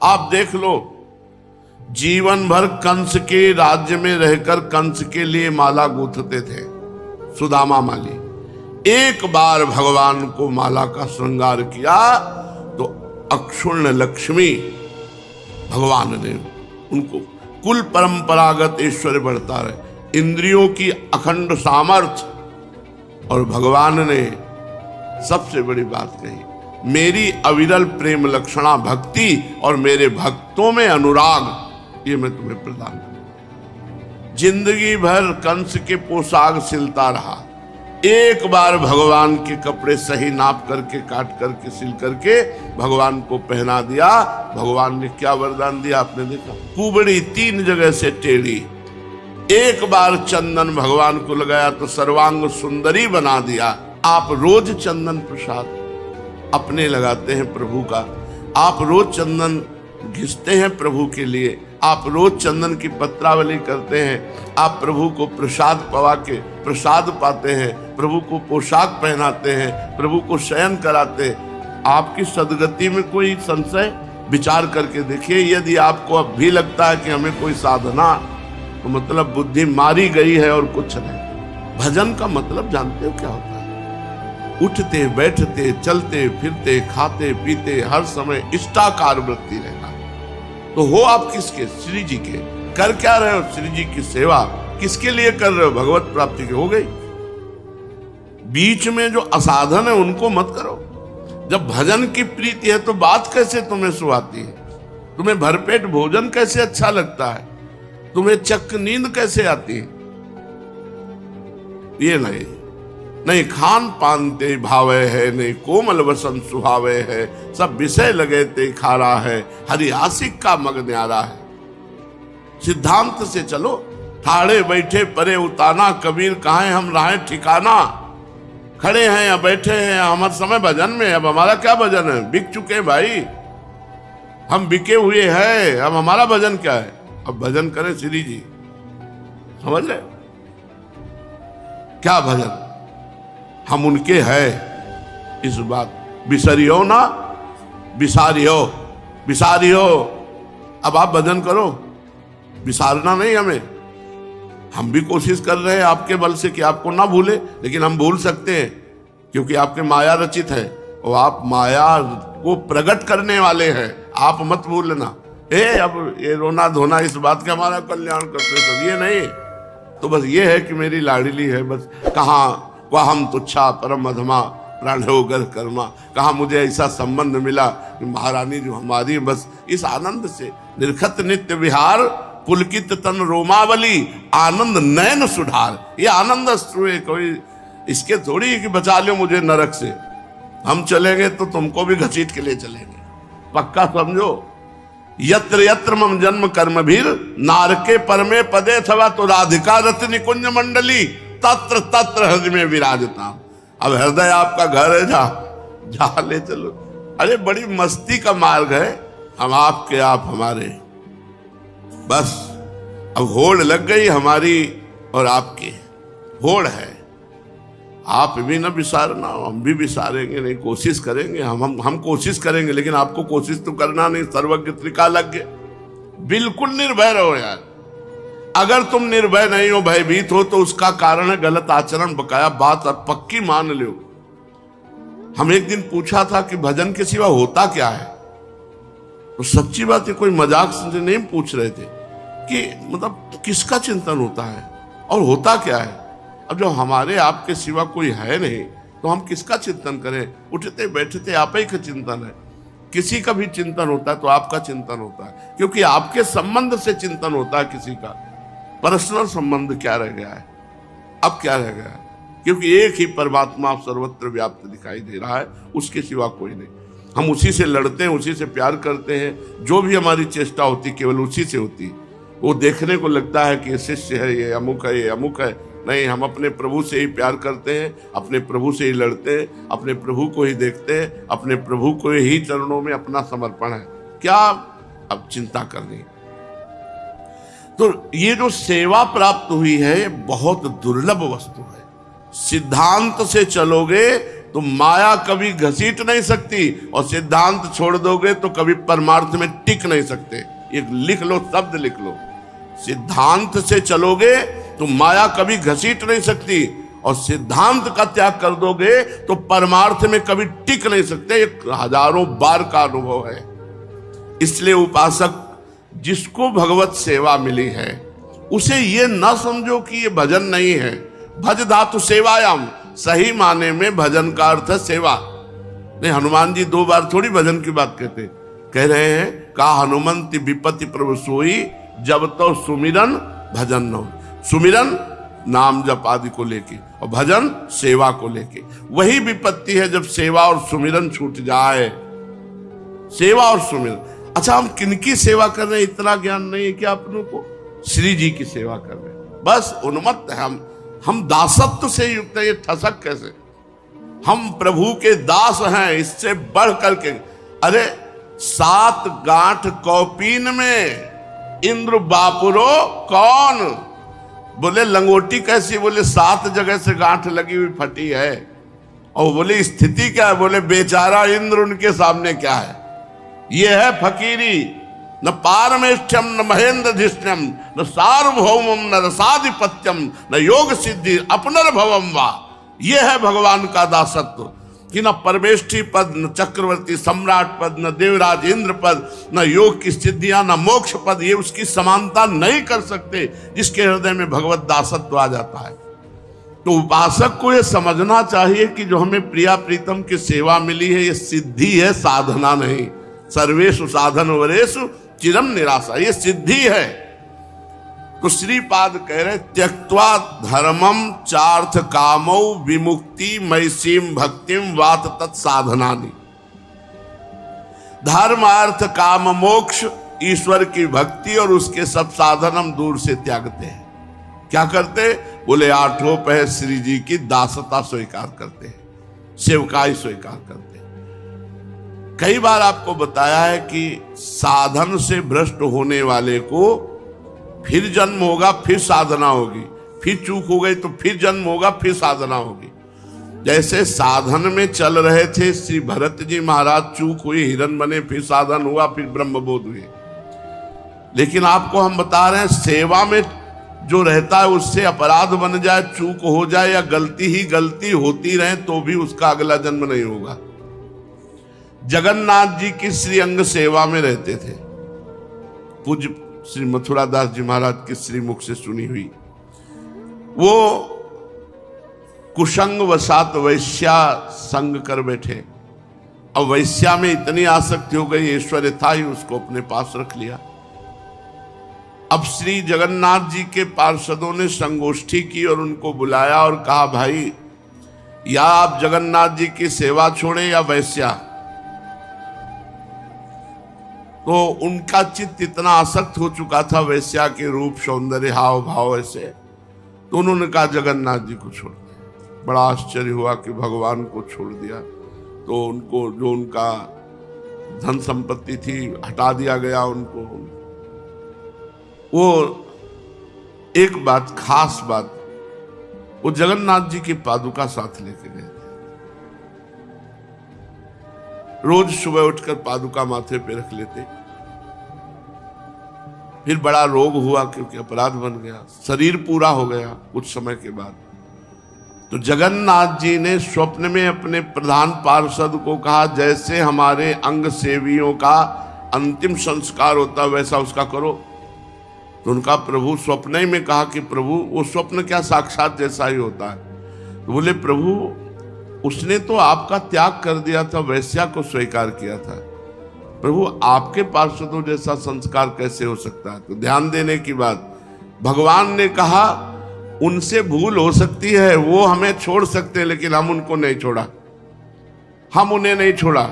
आप देख लो, जीवन भर कंस के राज्य में रहकर कंस के लिए माला गूंथते थे सुदामा माली। एक बार भगवान को माला का श्रृंगार किया तो अक्षुण्ण लक्ष्मी भगवान ने उनको कुल परंपरागत ऐश्वर्य बढ़ता रहे, इंद्रियों की अखंड सामर्थ्य। और भगवान ने सबसे बड़ी बात कही, मेरी अविरल प्रेम लक्षणा भक्ति और मेरे भक्तों में अनुराग, ये मैं तुम्हें प्रदान करूं। जिंदगी भर कंस के पोशाक सिलता रहा, एक बार भगवान के कपड़े सही नाप करके काट करके सिल करके भगवान को पहना दिया। भगवान ने क्या वरदान दिया आपने देखा, कुबड़ी 3 जगह से टेढ़ी। एक बार चंदन भगवान को लगाया तो सर्वांग सुंदरी बना दिया। आप रोज चंदन प्रसाद अपने लगाते हैं प्रभु का, आप रोज चंदन घिसते हैं प्रभु के लिए, आप रोज चंदन की पत्रावली करते हैं, आप प्रभु को प्रसाद पवा के प्रसाद पाते हैं, प्रभु को पोशाक पहनाते हैं, प्रभु को शयन कराते हैं। आपकी सदगति में कोई संशय, विचार करके देखिए। यदि आपको अब भी लगता है कि हमें कोई साधना, तो मतलब बुद्धि मारी गई है और कुछ नहीं। भजन का मतलब जानते हो क्या होता है? उठते बैठते चलते फिरते खाते पीते हर समय इष्टाकार वृत्ति रहना। तो हो आप किसके? श्री जी के। कर क्या रहे हो? श्री जी की सेवा। किसके लिए कर रहे हो? भगवत प्राप्ति की। हो गई। बीच में जो असाधन है उनको मत करो। जब भजन की प्रीति है तो बात कैसे तुम्हें सुहाती है? तुम्हें भरपेट भोजन कैसे अच्छा लगता है? तुम्हें चक्क नींद कैसे आती है? ये नहीं खान पान ते भावे है, नहीं कोमल वसन सुहावे है, सब विषय लगे ते खारा है, हरि आशिक का मग न्यारा है। सिद्धांत से चलो। ठाड़े बैठे परे उताना, कबीर कहाँ हम रहे ठिकाना। खड़े हैं या बैठे हैं, हमारा समय भजन में। अब हमारा क्या भजन है? बिक चुके भाई, हम बिके हुए हैं। अब हमारा भजन क्या है? अब भजन करें श्री जी। समझ रहे क्या भजन? हम उनके हैं। इस बात बिसरियो ना, बिसारियो। अब आप भजन करो, बिसारना नहीं हमें। हम भी कोशिश कर रहे हैं आपके बल से कि आपको ना भूले, लेकिन हम भूल सकते हैं क्योंकि आपके माया रचित है और आप माया को प्रकट करने वाले हैं। आप मत भूलना। अब ये रोना धोना इस बात का हमारा कल्याण करते सब ये नहीं। तो बस ये है कि मेरी लाडली है, बस कहाँ वह हम तुच्छा परम अधमा प्राणो गर कर्मा, कहाँ मुझे ऐसा संबंध मिला कि महारानी जो हमारी, बस इस आनंद से निर्खत नित्य विहार, पुलकित तन रोमावली, आनंद नयन सुधार। ये आनंद अश्रु है, कोई इसके थोड़ी है कि बचा लो मुझे नरक से। हम चलेंगे तो तुमको भी घसीट के लिए चलेंगे, पक्का समझो। यत्र यत्र मम जन्म कर्म भीर, नारके परमे पदे थवा तो राधिका रत निकुंज मंडली, तत्र तत्र हृदय में विराजता। अब हृदय आपका घर है, जा ले चलो। अरे बड़ी मस्ती का मार्ग है, हम आपके आप हमारे। बस अब होड़ लग गई हमारी और आपकी होड़ है। आप भी ना विसारना, हम भी विसारेंगे नहीं, कोशिश करेंगे। हम कोशिश करेंगे, लेकिन आपको कोशिश तो करना नहीं। सर्वज्ञ त्रिकालज्ञ, बिल्कुल निर्भय रहो यार। अगर तुम निर्भय नहीं हो, भयभीत हो, तो उसका कारण है गलत आचरण, बकाया बात अब पक्की मान लो। हम एक दिन पूछा था कि भजन के सिवा होता क्या है, तो सच्ची बात है, कोई मजाक से नहीं पूछ रहे थे कि मतलब किसका चिंतन होता है और होता क्या है। अब जब हमारे आपके सिवा कोई है नहीं तो हम किसका चिंतन करें? उठते बैठते आप ही का चिंतन है। किसी का भी चिंतन होता है तो आपका चिंतन होता है, क्योंकि आपके संबंध से चिंतन होता है। किसी का पर्सनल संबंध क्या रह गया है? अब क्या रह गया है? क्योंकि एक ही परमात्मा सर्वत्र व्याप्त दिखाई दे रहा है, उसके सिवा कोई नहीं। हम उसी से लड़ते हैं, उसी से प्यार करते हैं। जो भी हमारी चेष्टा होती केवल उसी से होती है। वो देखने को लगता है कि ये शिष्य है, ये अमुक है, ये अमुक है। नहीं, हम अपने प्रभु से ही प्यार करते हैं, अपने प्रभु से ही लड़ते हैं, अपने प्रभु को ही देखते हैं, अपने प्रभु को ही चरणों में अपना समर्पण है। क्या अब चिंता करनी? तो ये जो सेवा प्राप्त हुई है, ये बहुत दुर्लभ वस्तु है। सिद्धांत से चलोगे तो माया कभी घसीट नहीं सकती, और सिद्धांत छोड़ दोगे तो कभी परमार्थ में टिक नहीं सकते। एक लिख लो, शब्द लिख लो, सिद्धांत से चलोगे तो माया कभी घसीट नहीं सकती, और सिद्धांत का त्याग कर दोगे तो परमार्थ में कभी टिक नहीं सकते। एक हजारों बार का अनुभव है। इसलिए उपासक जिसको भगवत सेवा मिली है उसे ये ना समझो कि ये भजन नहीं है। भज धातु सेवायाम, सही माने में भजन का अर्थ है सेवा। नहीं, हनुमान जी 2 बार थोड़ी भजन की बात कहते, कह रहे हैं का हनुमंति विपत्ति प्रभु सोई, जब तो सुमिरन भजन न हो। सुमिरन नाम जप आदि को लेके, और भजन सेवा को लेके। वही विपत्ति है जब सेवा और सुमिरन छूट जाए। सेवा और सुमिरन। अच्छा, हम किनकी सेवा कर रहे हैं इतना ज्ञान नहीं है कि अपनों को? श्री जी की सेवा कर रहे हैं, बस उन्मत्त है हम दासत्व से युक्त है। ये ठसक कैसे? हम प्रभु के दास हैं, इससे बढ़ करके। अरे 7 गांठ कौपीन में इंद्र बापुरो कौन? बोले लंगोटी कैसी? बोले 7 जगह से गांठ लगी हुई फटी है। और बोले स्थिति क्या है? बोले बेचारा इंद्र उनके सामने क्या है? ये है फकीरी। न पारमेष्ठ्यम न महेंद्रधिष्ण्यम न सार्वभौमम न रसाधिपत्यम न योग सिद्धि अपनर्भवम वा। ये है भगवान का दासत्व कि न परमेष्ठी पद, न चक्रवर्ती सम्राट पद, न देवराज इंद्र पद, न योग की सिद्धियां, न मोक्ष पद। ये उसकी समानता नहीं कर सकते जिसके हृदय में भगवत दासत्व आ जाता है। तो उपासक को यह समझना चाहिए कि जो हमें प्रिया प्रीतम की सेवा मिली है, ये सिद्धि है, साधना नहीं। सर्वेषु साधन वरेषु चिरम निराशा, ये सिद्धि है। तो श्रीपाद कह रहे त्यक्त्वा धर्मम चार्थ कामौ विमुक्ति मैसीम भक्तिम वात तत्साधनानि। धर्म अर्थ काम मोक्ष, ईश्वर की भक्ति और उसके सब साधन हम दूर से त्यागते हैं। क्या करते? बोले 8 पहर श्री जी की दासता स्वीकार करते हैं, सेवकाई स्वीकार करते हैं। कई बार आपको बताया है कि साधन से भ्रष्ट होने वाले को फिर जन्म होगा, फिर साधना होगी, फिर चूक हो गई तो फिर जन्म होगा, फिर साधना होगी। जैसे साधन में चल रहे थे श्री भरत जी महाराज, चूक हुई, हिरण बने, फिर साधन हुआ, फिर ब्रह्मबोध हुए। लेकिन आपको हम बता रहे हैं सेवा में जो रहता है उससे अपराध बन जाए, चूक हो जाए या गलती ही गलती होती रहे तो भी उसका अगला जन्म नहीं होगा। जगन्नाथ जी की श्री अंग सेवा में रहते थे। पूज्य श्री मथुरा दास जी महाराज के श्री मुख से सुनी हुई। वो कुसंग वसात वैश्या संग कर बैठे। अब वैश्या में इतनी आसक्ति हो गई, ऐश्वर्य था ही, उसको अपने पास रख लिया। अब श्री जगन्नाथ जी के पार्षदों ने संगोष्ठी की और उनको बुलाया और कहा, भाई या आप जगन्नाथ जी की सेवा छोड़ें या वैश्या। तो उनका चित्त इतना आसक्त हो चुका था वैश्या के रूप, सौंदर्य, हाव भाव ऐसे, तो उन्होंने कहा जगन्नाथ जी को छोड़ दिया। बड़ा आश्चर्य हुआ कि भगवान को छोड़ दिया। तो उनको जो उनका धन संपत्ति थी हटा दिया गया उनको। वो एक बात, खास बात, वो जगन्नाथ जी की पादुका साथ लेके गए थे। रोज सुबह उठकर पादुका माथे पे रख लेते। फिर बड़ा रोग हुआ क्योंकि अपराध बन गया, शरीर पूरा हो गया कुछ समय के बाद। तो जगन्नाथ जी ने स्वप्न में अपने प्रधान पार्षद को कहा, जैसे हमारे अंग सेवियों का अंतिम संस्कार होता वैसा उसका करो। तो उनका प्रभु स्वप्न ही में कहा कि प्रभु वो स्वप्न क्या, साक्षात जैसा ही होता है। तो बोले प्रभु उसने तो आपका त्याग कर दिया था, वैश्या को स्वीकार किया था, प्रभु आपके पार्षदों जैसा संस्कार कैसे हो सकता है? तो ध्यान देने की बात, भगवान ने कहा उनसे भूल हो सकती है, वो हमें छोड़ सकते हैं, लेकिन हम उनको नहीं छोड़ा, हम उन्हें नहीं छोड़ा।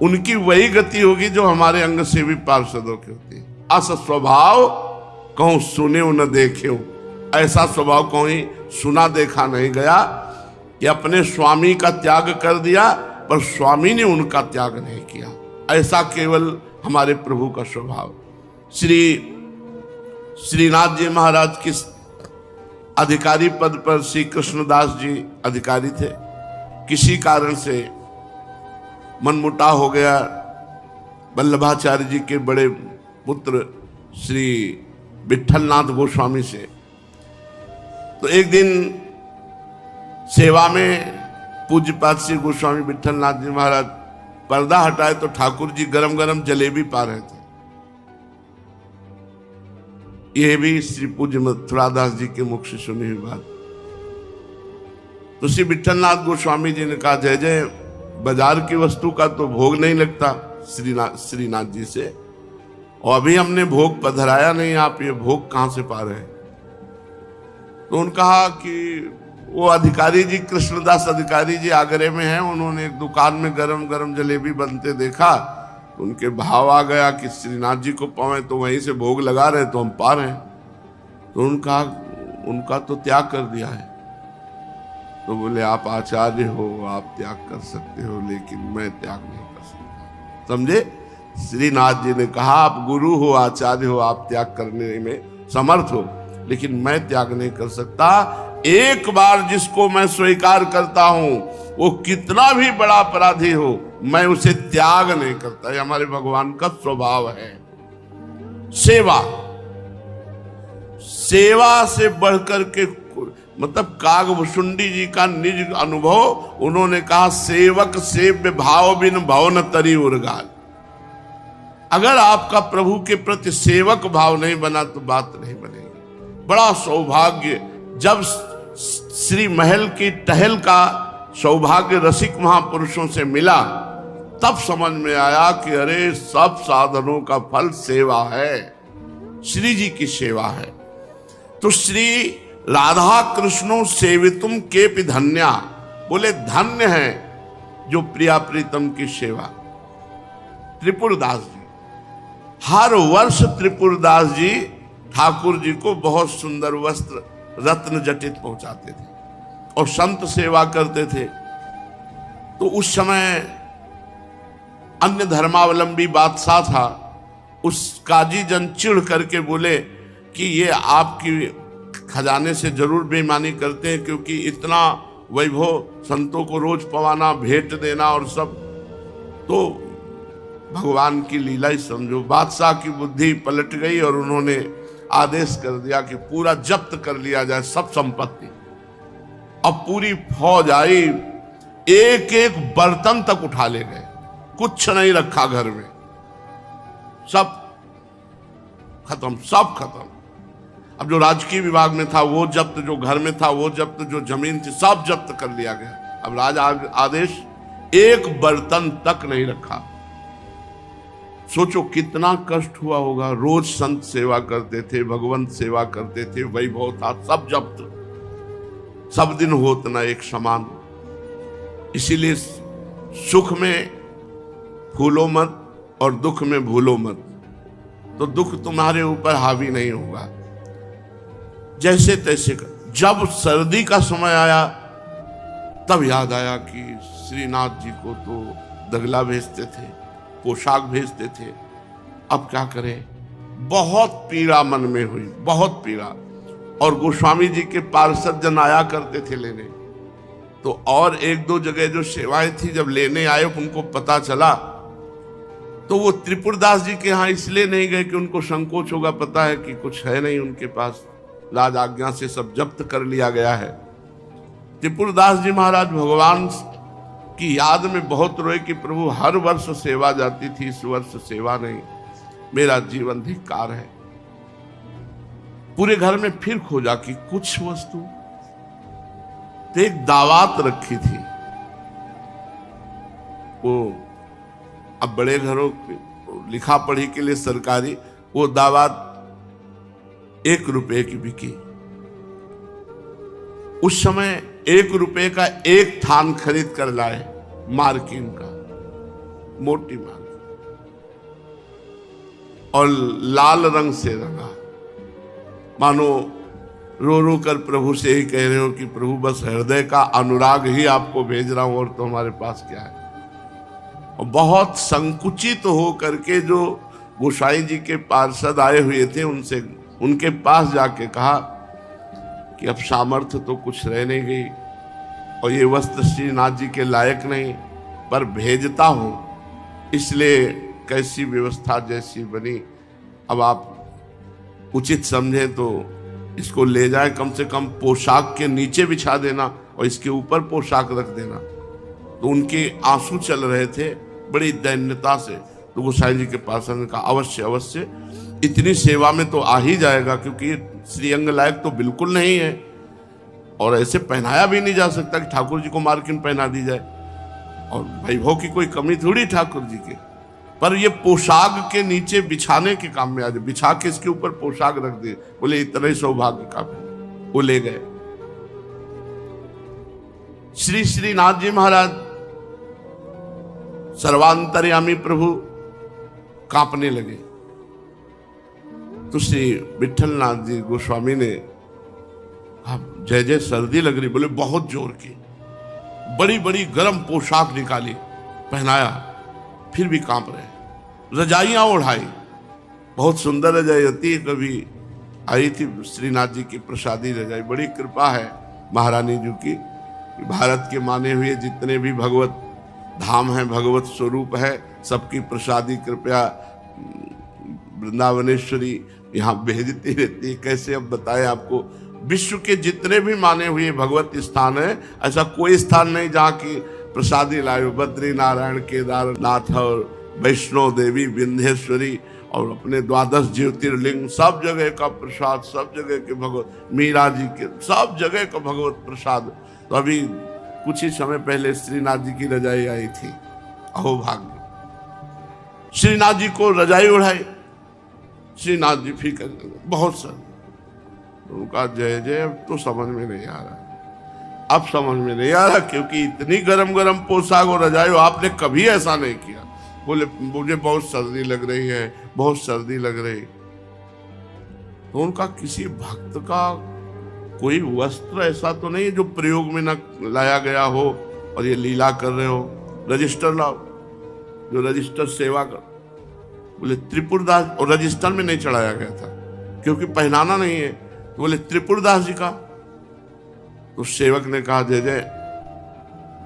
उनकी वही गति होगी जो हमारे अंग सेवी पार्षदों की होती है। अस स्वभाव कहूं सुने न देखे, ऐसा स्वभाव कोई सुना देखा नहीं गया कि अपने स्वामी का त्याग कर दिया पर स्वामी ने उनका त्याग नहीं किया। ऐसा केवल हमारे प्रभु का स्वभाव। श्रीनाथ जी महाराज की अधिकारी पद पर श्री कृष्णदास जी अधिकारी थे। किसी कारण से मनमुटाव हो गया वल्लभाचार्य जी के बड़े पुत्र श्री विट्ठलनाथ गोस्वामी से। तो एक दिन सेवा में पूज्यपाद श्री गोस्वामी विट्ठलनाथ जी महाराज पर्दा हटाए तो ठाकुर जी गरम गरम जलेबी पा रहे थे। यह भी श्री पूज्य मथुरादास जी के मुख से सुनी हुई बात। तो श्री विट्ठलनाथ गोस्वामी जी ने कहा, जय जय, बाजार की वस्तु का तो भोग नहीं लगता श्रीनाथ जी से, और अभी हमने भोग पधराया नहीं, आप ये भोग कहां से पा रहे हैं? तो उन्होंने कहा कि वो अधिकारी जी, कृष्णदास अधिकारी जी आगरे में हैं, उन्होंने एक दुकान में गरम गरम जलेबी बनते देखा, तो उनके भाव आ गया कि श्रीनाथ जी को पावे, तो वहीं से भोग लगा रहे तो हम पा रहे हैं। तो उनका तो त्याग कर दिया है। तो बोले, आप आचार्य हो, आप त्याग कर सकते हो, लेकिन मैं त्याग नहीं कर सकता। समझे? श्रीनाथ जी ने कहा, आप गुरु हो, आचार्य हो, आप त्याग करने में समर्थ हो, लेकिन मैं त्याग नहीं कर सकता। एक बार जिसको मैं स्वीकार करता हूं, वो कितना भी बड़ा अपराधी हो, मैं उसे त्याग नहीं करता। ये हमारे भगवान का स्वभाव है। सेवा से बढ़कर के, मतलब कागभूषुंडी जी का निज अनुभव, उन्होंने कहा, सेवक सेव्य भाव बिन भव न तरी उर्गाल। अगर आपका प्रभु के प्रति सेवक भाव नहीं बना तो बात नहीं बनेगी। बड़ा सौभाग्य, जब श्री महल की टहल का सौभाग्य रसिक महापुरुषों से मिला, तब समझ में आया कि अरे सब साधनों का फल सेवा है, श्री जी की सेवा है। तो श्री राधा कृष्णो सेवितुम केपि धन्या, बोले धन्य है जो प्रिया प्रीतम की सेवा। त्रिपुरदास जी, हर वर्ष त्रिपुरदास जी ठाकुर जी को बहुत सुंदर वस्त्र रत्न जटित पहुंचाते थे और संत सेवा करते थे। तो उस समय अन्य धर्मावलंबी बादशाह था, उस काजी जन चिढ़ करके बोले कि ये आपकी खजाने से जरूर बेईमानी करते हैं, क्योंकि इतना वैभव संतों को रोज पवाना, भेंट देना और सब, तो भगवान की लीला ही समझो। बादशाह की बुद्धि पलट गई और उन्होंने आदेश कर दिया कि पूरा जब्त कर लिया जाए सब संपत्ति। अब पूरी फौज आई, एक एक बर्तन तक उठा ले गए, कुछ नहीं रखा घर में, सब खत्म, सब खत्म। अब जो राजकीय विभाग में था वो जब्त, जो घर में था वो जब्त, जो जमीन थी सब जब्त कर लिया गया। अब राजा आदेश, एक बर्तन तक नहीं रखा। सोचो कितना कष्ट हुआ होगा। रोज संत सेवा करते थे, भगवंत सेवा करते थे, वैभव था, सब जब्त, सब दिन होत न एक समान। इसीलिए सुख में फूलो मत और दुख में भूलो मत, तो दुख तुम्हारे ऊपर हावी नहीं होगा। जैसे तैसे कर। जब सर्दी का समय आया तब याद आया कि श्रीनाथ जी को तो दगला भेजते थे, पोशाक भेजते थे, अब क्या करें। बहुत पीड़ा मन में हुई, बहुत पीड़ा। और गोस्वामी जी के पार्षद जन आया करते थे लेने, तो और एक दो जगह जो सेवाएं थी, जब लेने आए उनको पता चला, तो वो त्रिपुरदास जी के यहाँ इसलिए नहीं गए कि उनको संकोच होगा, पता है कि कुछ है नहीं उनके पास, राज आज्ञा से सब जब्त कर लिया गया है। त्रिपुरदास जी महाराज भगवान की याद में बहुत रोए कि प्रभु हर वर्ष सेवा जाती थी, इस वर्ष सेवा नहीं, मेरा जीवन धिक्कार है। पूरे घर में फिर खोजा कि कुछ वस्तु, तो एक दावात रखी थी, वो अब बड़े घरों लिखा पढ़ी के लिए सरकारी, वो दावात 1 रुपए की बिकी। उस समय 1 रुपए का एक थान खरीद कर लाए, मार्किन का, मोटी मार्किन, और लाल रंग से रंगा, मानो रो रो कर प्रभु से ही कह रहे हो कि प्रभु बस हृदय का अनुराग ही आपको भेज रहा हूं, और तो हमारे पास क्या है। और बहुत संकुचित हो करके जो गोसाई जी के पार्षद आए हुए थे, उनसे उनके पास जाके कहा कि अब सामर्थ्य तो कुछ रह नहीं गई, और ये वस्त्र श्रीनाथ जी के लायक नहीं, पर भेजता हूं, इसलिए कैसी व्यवस्था जैसी बनी। अब आप उचित समझें तो इसको ले जाए, कम से कम पोशाक के नीचे बिछा देना और इसके ऊपर पोशाक रख देना। तो उनके आंसू चल रहे थे बड़ी दैन्यता से। तो गोसाई जी के पास आने का अवश्य अवश्य इतनी सेवा में तो आ ही जाएगा, क्योंकि श्रीअंग लायक तो बिल्कुल नहीं है और ऐसे पहनाया भी नहीं जा सकता कि ठाकुर जी को मार्किन पहना दी जाए। और वैभव की कोई कमी थोड़ी ठाकुर जी के, पर ये पोशाक के नीचे बिछाने के काम में आ जाए। बिछा के इसके ऊपर पोशाक रख दे, बोले इतना ही सौभाग्य का। वो ले गए। श्री श्रीनाथ जी महाराज सर्वांतर्यामी प्रभु कांपने लगे। तो श्री विठलनाथ जी गोस्वामी ने जय जय सर्दी लग रही, बोले बहुत जोर की। बड़ी बड़ी गर्म पोशाक निकाली, पहनाया, फिर भी कांप रहे। रजाइयां ओढ़ाई, बहुत सुंदर रजाई होती है। कभी आई थी श्रीनाथ जी की प्रसादी रजाई, बड़ी कृपा है महारानी जी की। भारत के माने हुए जितने भी भगवत धाम हैं, भगवत स्वरूप है, सबकी प्रसादी कृपया वृंदावनेश्वरी यहाँ भेजती रहती है। कैसे अब बताएं आपको, विश्व के जितने भी माने हुए भगवत स्थान है, ऐसा कोई स्थान नहीं जहाँ की प्रसादी लाए। बद्री नारायण, केदारनाथ और वैष्णो देवी, विंध्येश्वरी और अपने 12 ज्योतिर्लिंग, सब जगह का प्रसाद, सब जगह के भगवत, मीरा जी के सब जगह का भगवत प्रसाद। तो अभी कुछ ही समय पहले श्रीनाथ जी की रजाई आई थी, अहो भाग्य। श्रीनाथ जी को रजाई उड़ाई, श्रीनाथ जी फीकर बहुत सर। उनका जय जय अब तो समझ में नहीं आ रहा, अब समझ में नहीं आ रहा, क्योंकि इतनी गरम गरम पोशाक और रजाई आपने कभी ऐसा नहीं किया। बोले मुझे बहुत सर्दी लग रही है, बहुत सर्दी लग रही। तो उनका किसी भक्त का कोई वस्त्र ऐसा तो नहीं जो प्रयोग में न लाया गया हो और ये लीला कर रहे हो। रजिस्टर लाओ, जो रजिस्टर सेवा कर। बोले त्रिपुरदास, और रजिस्टर में नहीं चढ़ाया गया था क्योंकि पहनाना नहीं है। तो बोले त्रिपुरदास जी का। तो सेवक ने कहा जय जय,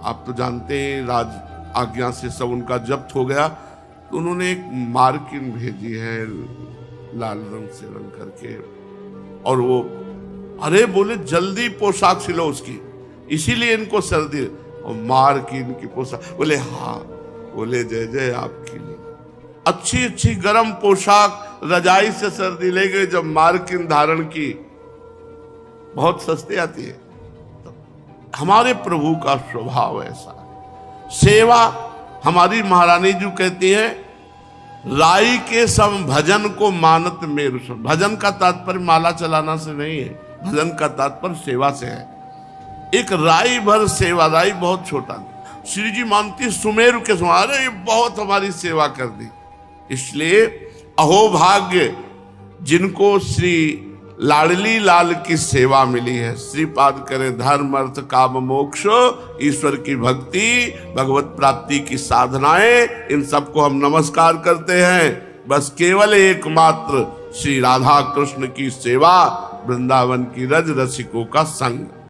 आप तो जानते हैं राज आज्ञा से सब उनका जब्त हो गया। तो उन्होंने एक मार्किन भेजी है लाल रंग से रंग करके, और वो अरे बोले जल्दी पोशाक सिलो उसकी, इसीलिए इनको सर्दी। और मार्किन की पोशाक, बोले हाँ। बोले जय जय आपके लिए अच्छी अच्छी गर्म पोशाक रजाई से सर्दी ले गए, जब मार्किन धारण की बहुत सस्ती आती है। तो हमारे प्रभु का स्वभाव ऐसा है। सेवा हमारी महारानी जी कहती है, राई के सम भजन को मानत मेरु सम। भजन का तात्पर्य माला चलाना से नहीं है, भजन का तात्पर्य सेवा से है। एक राई भर सेवा, राई बहुत छोटा, श्री जी मानती सुमेरु के समान, अरे ये बहुत हमारी सेवा कर दी। इसलिए अहो भाग्य जिनको श्री लाडली लाल की सेवा मिली है। श्रीपाद करें धर्म अर्थ काम मोक्ष, ईश्वर की भक्ति, भगवत प्राप्ति की साधनाएं, इन सबको हम नमस्कार करते हैं। बस केवल एकमात्र श्री राधा कृष्ण की सेवा, वृंदावन की रज रसिकों का संग।